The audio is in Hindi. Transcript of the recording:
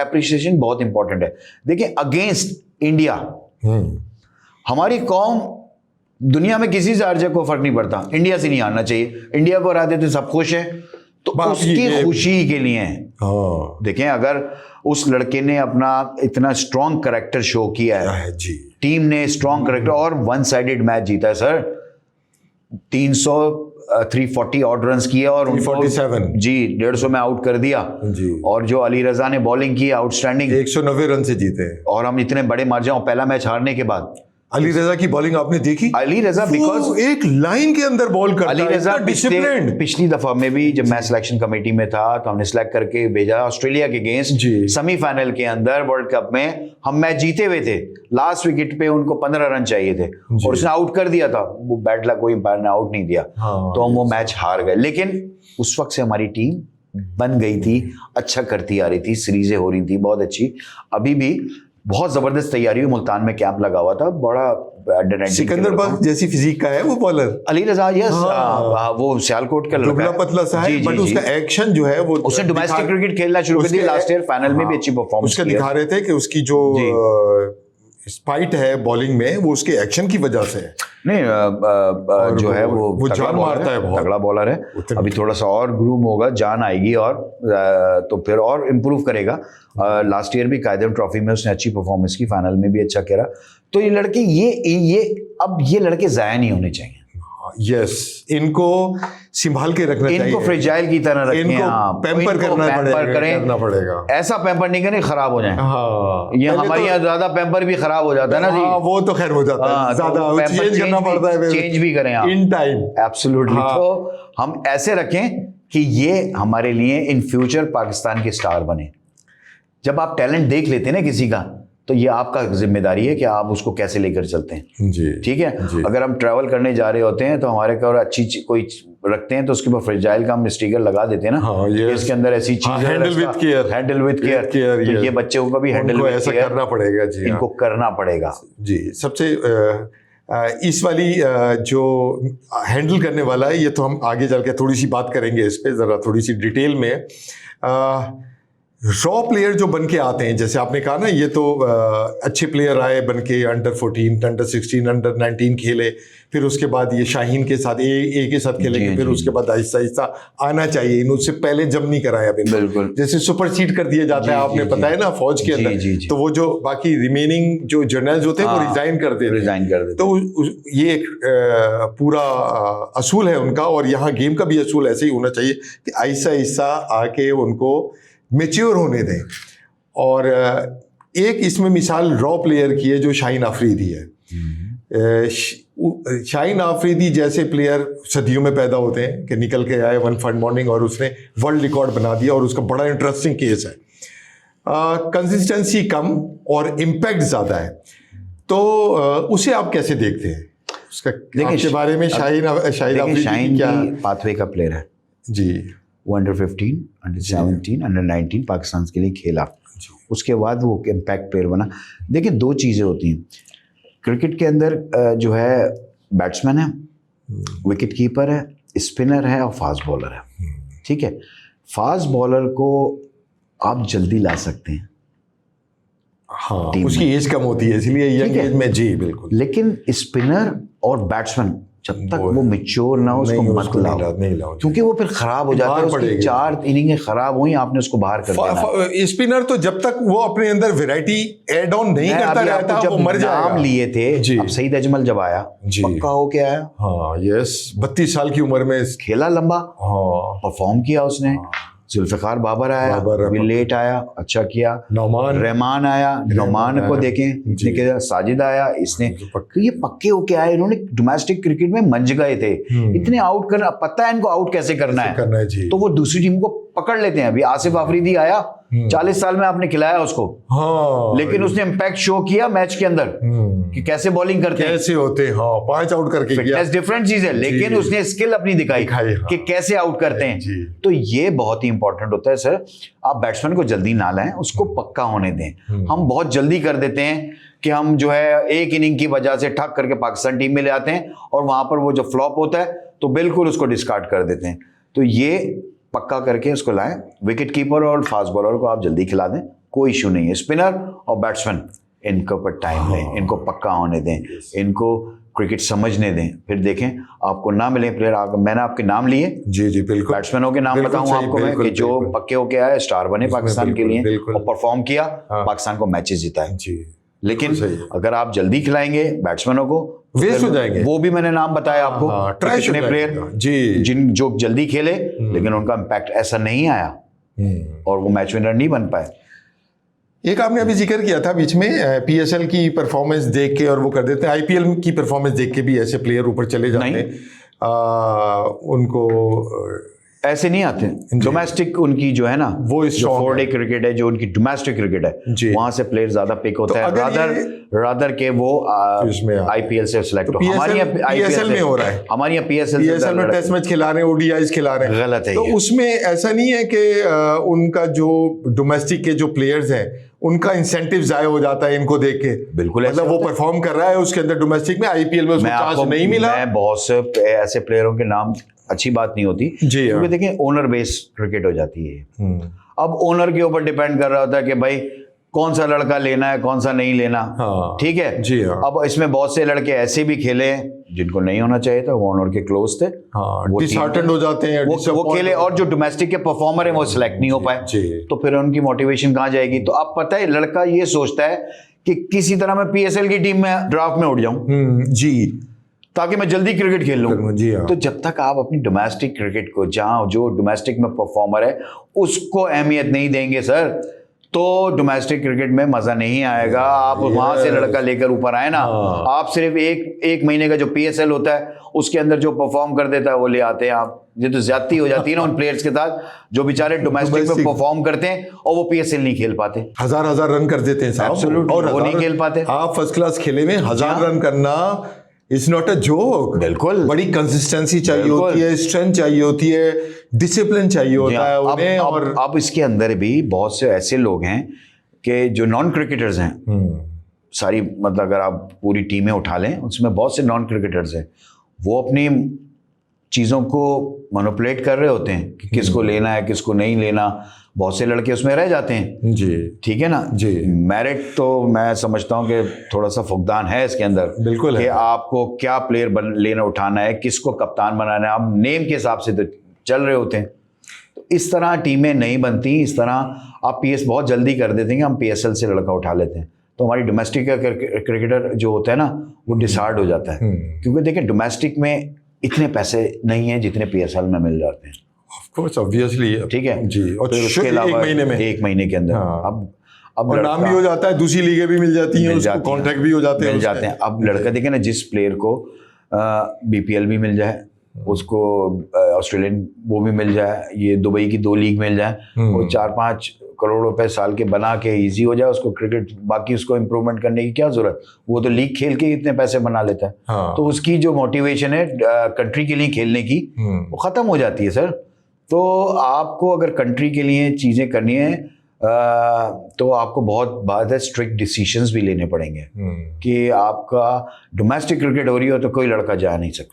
एप्रिसिएशन बहुत इंपॉर्टेंट है। देखिए अगेंस्ट इंडिया हमारी कौम दुनिया में किसी से हार जाए कोई फर्क नहीं पड़ता, इंडिया से नहीं हारना चाहिए। इंडिया को हरा देते सब खुश है, तो उसकी खुशी के लिए है। देखें अगर उस लड़के ने अपना इतना स्ट्रॉन्ग कैरेक्टर शो किया है जी, टीम ने स्ट्रॉन्ग कैरेक्टर और वन साइडेड मैच जीता है सर, 340 ऑड रन किए और 347 जी 150 में आउट कर दिया जी। और जो अली रजा ने बॉलिंग की आउटस्टैंडिंग, 190 रन से जीते और हम इतने बड़े मार्जिन और पहला मैच हारने के बाद। अली रजा की बॉलिंग आपने देखी? अली रजा बिकॉज एक लाइन के अंदर बॉल करता अली रजा डिसिप्लिन्ड। पिछली दफा में भी जब मैं सिलेक्शन कमेटी में था तो हमने सिलेक्ट करके भेजा ऑस्ट्रेलिया के अगेंस्ट सेमीफाइनल के अंदर वर्ल्ड कप में, हम मैच जीते हुए थे, लास्ट विकेट पे उनको 15 रन चाहिए थे और उसने आउट कर दिया था, वो बैड लक, कोई एम्पायर ने आउट नहीं दिया तो हम वो मैच हार गए। लेकिन उस वक्त से हमारी टीम बन गई थी, अच्छा करती आ रही थी, सीरीजें हो रही थी बहुत अच्छी, अभी भी बहुत जबरदस्त तैयारी हुई, मुल्तान में कैंप लगा हुआ था, बड़ा सिकंदर बख्श जैसी फिजिक का है वो बॉलर अली रजा। यस वो सियालकोट का लड़का है, पतला सा है, बट उसका एक्शन जो है वो, उसने डोमेस्टिक क्रिकेट खेलना शुरू कर दिया लास्ट ईयर, फाइनल में भी अच्छी परफॉर्मेंस उसका दिखा रहे थे कि उसकी जो स्पाइट है बॉलिंग में वो उसके एक्शन की वजह से है। नहीं जो है वो जान मारता है, तगड़ा बॉलर है, अभी थोड़ा सा और ग्रूम होगा, जान आएगी और तो फिर और इम्प्रूव करेगा। लास्ट ईयर भी कायदम ट्रॉफी में उसने अच्छी परफॉर्मेंस की, फाइनल में भी अच्छा करा। तो ये लड़के अब ये लड़के जाया नहीं होने चाहिए। यस, इनको संभाल के रखना चाहिए, इनको फ्रेजाइल की तरह रखें, इनको पैम्पर करना पड़ेगा। ऐसा पैम्पर नहीं करें खराब हो जाए। ये हमारे यहाँ ज्यादा पैम्पर भी खराब हो जाता है ना जी, वो तो खैर हो जाता है, ज्यादा चेंज करना पड़ता है, चेंज भी करें इन टाइम। एब्सोल्युटली। तो हम ऐसे रखें कि ये हमारे लिए इन फ्यूचर पाकिस्तान के स्टार बने। जब आप टैलेंट देख लेते हैं ना किसी का, तो ये आपका जिम्मेदारी है कि आप उसको कैसे लेकर चलते हैं जी। ठीक है जी। अगर हम ट्रैवल करने जा रहे होते हैं तो हमारे को अच्छी कोई रखते हैं तो उसके ऊपर फ्रेजाइल का हम स्टिकर लगा देते हैं ना, इसके अंदर ऐसी चीज, हैंडल विद केयर, तो ये बच्चों को भी हैंडल ऐसा करना पड़ेगा जी, इनको करना पड़ेगा जी। सबसे इस वाली जो हैंडल करने वाला है, ये तो हम आगे चल के थोड़ी सी बात करेंगे इस पे जरा थोड़ी सी डिटेल में। रॉ प्लेयर जो बन के आते हैं, जैसे आपने कहा ना, ये तो अच्छे प्लेयर आए बन के, अंडर 14, अंडर 16, अंडर 19 खेले, फिर उसके बाद ये शाहीन के साथ ए के साथ खेलेंगे, फिर उसके बाद आहिस्ता आहिस्ता आना चाहिए, इनसे पहले जब नहीं कराया बिल्कुल, जैसे सुपरसीड कर दिया जाता है, आपने पता है ना फौज के अंदर, तो वो जो बाकी रिमेनिंग जो जर्नल्स होते हैं वो रिजाइन कर देते, तो ये एक पूरा असूल है उनका, और यहाँ गेम का भी असूल ऐसे ही होना चाहिए कि आहिस्ता आहिस्ता आके उनको मैच्योर होने दें। और एक इसमें मिसाल रॉ प्लेयर की है जो शाहीन आफरीदी है। शाहीन आफरीदी जैसे प्लेयर सदियों में पैदा होते हैं कि निकल के आए वन फाइन मॉर्निंग और उसने वर्ल्ड रिकॉर्ड बना दिया, और उसका बड़ा इंटरेस्टिंग केस है। कंसिस्टेंसी कम और इम्पैक्ट ज़्यादा है, तो उसे आप कैसे देखते हैं? उसका आपके बारे में शाहीन आफरीदी क्या पाथवे का प्लेयर है जी। वो अंडर 15, अंडर 17, अंडर 19 पाकिस्तान के लिए खेला, उसके बाद वो इम्पैक्ट प्लेयर बना। देखिए दो चीज़ें होती हैं क्रिकेट के अंदर, जो है बैट्समैन है, विकेट कीपर है, स्पिनर है और फास्ट बॉलर है। ठीक है, फास्ट बॉलर को आप जल्दी ला सकते हैं, हाँ, उसकी एज कम होती है इसलिए यंग एज में जी बिल्कुल, लेकिन स्पिनर और बैट्समैन जब तक वो मैच्योर ना हो उसको मत लाओ, क्योंकि वो फिर खराब हो जाता है। उसकी 4 इनिंगें खराब हुई, आपने उसको बाहर कर दिया। स्पिनर तो जब तक वो अपने अंदर वैरायटी ऐड ऑन नहीं करता रहता, वो मर जाएगा। नाम लिए थे, अब सईद अजमल जब आया पक्का हो के आया, हाँ यस, 32 साल की उम्र में खेला लंबा, परफॉर्म किया उसने। जुल्फिकार बाबर आया, लेट आया, अच्छा किया। रहमान आया, नौमान को देखें, साजिद आया, इसने ये पक्के होके आए, इन्होंने डोमेस्टिक क्रिकेट में मंज गए थे, इतने आउट करना पता है इनको, आउट कैसे करना है तो वो दूसरी टीम को पकड़ लेते हैं। अभी आसिफ आफरीदी आया, 40 साल में आपने खिलाया उसको, हाँ, लेकिन उसने इम्पैक्ट शो किया मैच के अंदर कि कैसे बॉलिंग करते हैं, कैसे होते हैं, हाँ, 5 आउट करके किया, डिफरेंट चीज है, लेकिन उसने स्किल अपनी दिखाई कि कैसे आउट करते हैं। तो ये बहुत ही इंपॉर्टेंट होता है सर, आप बैट्समैन को जल्दी ना लाएं, उसको पक्का होने दें। हम बहुत जल्दी कर देते हैं कि हम जो है एक इनिंग की वजह से ठक करके पाकिस्तान टीम में ले आते हैं, और वहां पर वो जो फ्लॉप होता है तो बिल्कुल उसको डिस्कार्ड कर देते हैं। तो ये पक्का करके उसको लाएं, विकेट कीपर और फास्ट बॉलर को आप जल्दी खिला दें, कोई इशू नहीं है। स्पिनर और बैट्समैन इनके ऊपर टाइम दें, इनको पक्का होने दें, इनको क्रिकेट समझने दें, फिर देखें आपको ना मिले प्लेयर। मैंने आपके नाम लिए, जी बिल्कुल, बैट्समैनों के नाम बताऊं आपको मैं कि जो पक्के होके आए, स्टार बने पाकिस्तान के लिए और परफॉर्म किया, पाकिस्तान को मैचेस जिताए। लेकिन अगर आप जल्दी खिलाएंगे बैट्समैनों को वेस्ट हो जाएंगे। वो भी मैंने नाम बताया आपको, कितने प्लेयर जिन जो जल्दी खेले लेकिन उनका इम्पैक्ट ऐसा नहीं आया और वो मैच विनर नहीं बन पाए। एक आपने अभी जिक्र किया था बीच में पीएसएल की परफॉर्मेंस देख के और वो कर देते हैं, आईपीएल की परफॉर्मेंस देख के भी ऐसे प्लेयर ऊपर चले जाते हैं, उनको ऐसे नहीं आते। डोमेस्टिक उनकी जो है ना, वो जो 4 डे क्रिकेट है, जो उनकी डोमेस्टिक क्रिकेट है, वहां से प्लेयर ज्यादा पिक होता है रादर के वो आईपीएल से सिलेक्ट हो। हमारी पीएसएल में हो रहा है, हमारी पीएसएल में टेस्ट मैच खिला रहे हैं, ओडीआईज खिला रहे हैं, गलत है। तो उसमें ऐसा नहीं है कि उनका जो डोमेस्टिक के जो प्लेयर्स हैं उनका इंसेंटिव जाया हो जाता है इनको देख के। बिल्कुल, मतलब वो परफॉर्म कर रहा है उसके अंदर डोमेस्टिक में, आईपीएल में उसको चांस नहीं मिला। मैं बहुत से ऐसे प्लेयरों के नाम, अच्छी बात नहीं होती जी, क्योंकि देखें ओनर बेस्ड क्रिकेट हो जाती है। अब ओनर के ऊपर डिपेंड कर रहा होता है कि भाई कौन सा लड़का लेना है, कौन सा नहीं लेना। ठीक है जी हाँ। अब इसमें बहुत से लड़के ऐसे भी खेले हैं जिनको नहीं होना चाहिए था, वो ओनर के क्लोज थे, वो डिसहार्टेंड हो जाते हैं, वो खेले, और जो डोमेस्टिक के परफॉर्मर है वो सिलेक्ट नहीं हो पाए, तो फिर उनकी मोटिवेशन कहाँ जाएगी। तो अब पता है लड़का ये सोचता है कि किसी तरह मैं पीएसएल की टीम में ड्राफ्ट में उठ जाऊं जी, ताकि मैं जल्दी क्रिकेट खेल लूं। जी हाँ। तो जब तक आप अपनी डोमेस्टिक क्रिकेट को, जहां जो डोमेस्टिक में परफॉर्मर है उसको अहमियत नहीं देंगे सर, तो डोमेस्टिक क्रिकेट में मजा नहीं आएगा। आप वहां से लड़का लेकर ऊपर आए ना, आप सिर्फ एक महीने का जो पीएसएल होता है उसके अंदर जो परफॉर्म कर देता है वो ले आते हैं आप। ये तो ज्यादती हो जाती है ना उन प्लेयर्स के साथ जो बेचारे डोमेस्टिक में परफॉर्म करते हैं और वो पीएसएल नहीं खेल पाते। हजार रन कर देते हैं साहब, और वो नहीं खेल पाते। आप फर्स्ट क्लास खेले में 1000 रन करना इट्स नॉट अ जोक। बिल्कुल, बड़ी कंसिस्टेंसी चाहिए होती है, स्ट्रेंथ चाहिए होती है, डिसिप्लिन चाहिए होता है उन्हें। और अब इसके अंदर भी बहुत से ऐसे लोग हैं कि जो नॉन क्रिकेटर्स हैं, सारी मतलब अगर आप पूरी टीमें उठा लें उसमें बहुत से नॉन क्रिकेटर्स हैं, वो अपनी चीज़ों को मैनिपुलेट कर रहे होते हैं कि किसको लेना है किसको नहीं लेना। बहुत से लड़के उसमें रह जाते हैं जी, ठीक है ना जी। मेरिट तो मैं समझता हूँ कि थोड़ा सा फुकदान है इसके अंदर, बिल्कुल कि आपको क्या प्लेयर लेना उठाना है, किसको कप्तान बनाना है, आप नेम के हिसाब से तो चल रहे होते हैं। तो इस तरह टीमें नहीं बनती, इस तरह आप पीएस बहुत जल्दी कर देते हैं, हम पीएसएल से लड़का उठा लेते हैं, तो हमारी डोमेस्टिक का क्रिकेटर जो होता है ना वो डिसहार्ड हो जाता है। क्योंकि देखिए डोमेस्टिक में इतने पैसे नहीं है जितने पीएसएल में मिल जाते हैं। ऑफ कोर्स ऑब्वियसली, ठीक है जी। और उसके अलावा एक महीने के अंदर अब नाम भी हो जाता है, दूसरी लीगें भी मिल जाती हैं, उसको कॉन्ट्रैक्ट भी हो जाते हैं। अब लड़का देखे ना, जिस प्लेयर को बीपीएल भी मिल जाए, उसको ऑस्ट्रेलियन वो भी मिल जाए, ये दुबई की 2 लीग मिल जाए, वो 4-5 करोड़ रुपए साल के बना के इजी हो जाए उसको क्रिकेट, बाकी उसको इम्प्रूवमेंट करने की क्या जरूरत, वो तो लीग खेल के इतने पैसे बना लेता है। तो उसकी जो मोटिवेशन है कंट्री के लिए खेलने की वो खत्म हो जाती है सर। तो आपको अगर कंट्री के लिए चीजें करनी है तो आपको बहुत स्ट्रिक्ट डिसीजंस भी लेने पड़ेंगे कि आपका डोमेस्टिक क्रिकेट हो रही हो तो कोई लड़का जा नहीं सकता।